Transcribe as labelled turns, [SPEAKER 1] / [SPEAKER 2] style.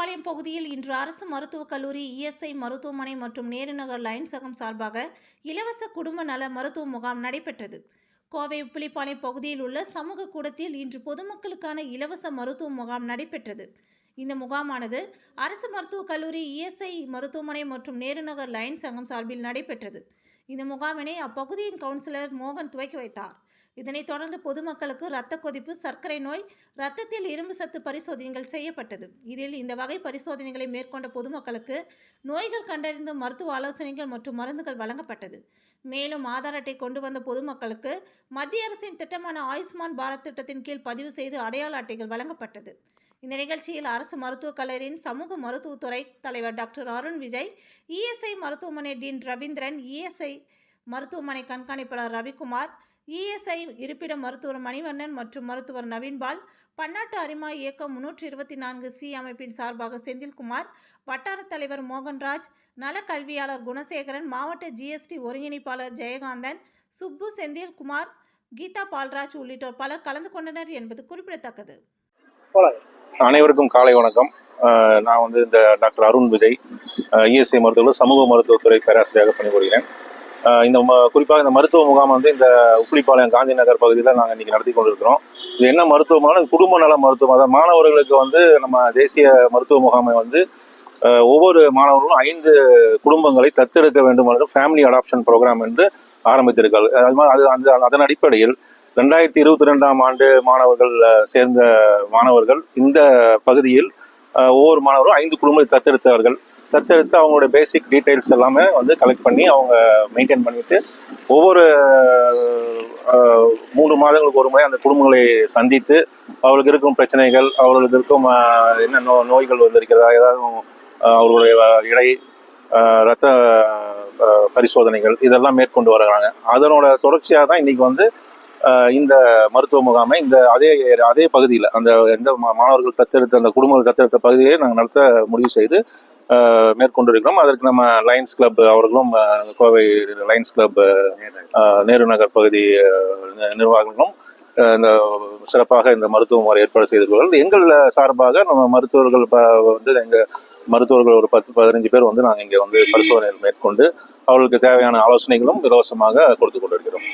[SPEAKER 1] உப்பிலிப்பாளையம் பகுதியில் இன்று அரசு மருத்துவக் கல்லூரி, இஎஸ்ஐ மருத்துவமனை மற்றும் நேருநகர் லயன்ஸ் சங்கம் சார்பாக இலவச குடும்ப நல மருத்துவ முகாம் நடைபெற்றது. கோவை உப்பிலிப்பாளையம் பகுதியில் உள்ள சமூக கூடத்தில் இன்று பொதுமக்களுக்கான இலவச மருத்துவ முகாம் நடைபெற்றது. இந்த முகாமானது அரசு மருத்துவக் கல்லூரி, இஎஸ்ஐ மருத்துவமனை மற்றும் நேருநகர் லயன்ஸ் சங்கம் சார்பில் நடைபெற்றது. இந்த முகாமினை அப்பகுதியின் கவுன்சிலர் மோகன் துவக்கி வைத்தார். இதனைத் தொடர்ந்து பொதுமக்களுக்கு இரத்த கொதிப்பு, சர்க்கரை நோய், இரத்தத்தில் இரும்பு சத்து பரிசோதனைகள் செய்யப்பட்டது. இதில் இந்த வகை பரிசோதனைகளை மேற்கொண்ட பொதுமக்களுக்கு நோய்கள் கண்டறிந்து மருத்துவ ஆலோசனைகள் மற்றும் மருந்துகள் வழங்கப்பட்டது. மேலும் ஆதார் அட்டை கொண்டு வந்த பொதுமக்களுக்கு மத்திய அரசின் திட்டமான ஆயுஷ்மான் பாரத் திட்டத்தின் கீழ் பதிவு செய்து அடையாள அட்டைகள் வழங்கப்பட்டது. இந்த நிகழ்ச்சியில் அரசு மருத்துவக் கல்லூரியின் சமூக மருத்துவத்துறை தலைவர் டாக்டர் அருண் விஜய், இஎஸ்ஐ மருத்துவமனை டீன் ரவீந்திரன், இஎஸ்ஐ மருத்துவமனை கண்காணிப்பாளர் ரவிக்குமார், இஎஸ்ஐ இருப்பிட மருத்துவர் மணிவண்ணன் மற்றும் மருத்துவர் நவீன்பால், பன்னாட்டு அரிமா இயக்கம் 324C அமைப்பின் சார்பாக செந்தில்குமார், வட்டார தலைவர் மோகன்ராஜ், நல கல்வியாளர் குணசேகரன், மாவட்ட ஜிஎஸ்டி ஒருங்கிணைப்பாளர் ஜெயகாந்தன், சுப்பு, செந்தில்குமார், கீதா பால்ராஜ் உள்ளிட்டோர் பலர் கலந்து கொண்டனர் என்பது குறிப்பிடத்தக்கது.
[SPEAKER 2] அனைவருக்கும் காலை வணக்கம். நான் இந்த டாக்டர் அருண் விஜய், இஎஸ்ஐ மருத்துவர்கள் சமூக மருத்துவத்துறை பேராசிரியராக பணிபுரிகிறேன். குறிப்பாக இந்த மருத்துவ முகாம் இந்த உப்பிலிப்பாளையம் காந்தி நகர் பகுதியில் நாங்கள் இன்றைக்கி நடத்தி கொண்டிருக்கிறோம். இது என்ன மருத்துவமான குடும்ப நல மருத்துவம். அதாவது மாணவர்களுக்கு நம்ம தேசிய மருத்துவ முகாமை ஒவ்வொரு மாணவர்களும் 5 குடும்பங்களை தத்தெடுக்க வேண்டும் என்று ஃபேமிலி அடாப்ஷன் ப்ரோக்ராம் என்று ஆரம்பித்திருக்கார்கள். அதன் அடிப்படையில் 2022ஆம் ஆண்டு சேர்ந்த மாணவர்கள் இந்த பகுதியில் ஒவ்வொரு மாணவரும் 5 குடும்பத்தை தத்தெடுத்து அவங்களுடைய பேசிக் டீட்டெயில்ஸ் எல்லாமே கலெக்ட் பண்ணி அவங்க மெயின்டைன் பண்ணிட்டு ஒவ்வொரு 3 மாதங்களுக்கு ஒரு முறை அந்த குடும்பங்களை சந்தித்து அவர்களுக்கு இருக்கும் பிரச்சனைகள், அவர்களுக்கு இருக்கும் என்ன நோய்கள் இருக்கிறதா, ஏதாவது அவர்களுடைய இடை, இரத்த பரிசோதனைகள் இதெல்லாம் மேற்கொண்டு வருகிறாங்க. அதனோட தொடர்ச்சியாக தான் இன்னைக்கு இந்த மருத்துவ முகாமை அதே பகுதியில் எந்த மாணவர்கள் தத்தெடுத்த அந்த குடும்பங்கள் தத்தெடுத்த பகுதியை நாங்கள் நடத்த முடிவு செய்து மேற்கொண்டிருக்கிறோம். அதற்கு நம்ம லயன்ஸ் கிளப் அவர்களும், கோவை லயன்ஸ் கிளப் நேரு நகர் பகுதி நிர்வாகங்களும் இந்த சிறப்பாக இந்த மருத்துவ முறை ஏற்பாடு செய்திருக்கிறார்கள். எங்கள் சார்பாக நம்ம மருத்துவர்கள் எங்கள் மருத்துவர்கள் ஒரு 10-15 பேர் நாங்கள் இங்கே பரிசோதனைகள் மேற்கொண்டு அவர்களுக்கு தேவையான ஆலோசனைகளும் இலவசமாக கொடுத்து கொண்டிருக்கிறோம்.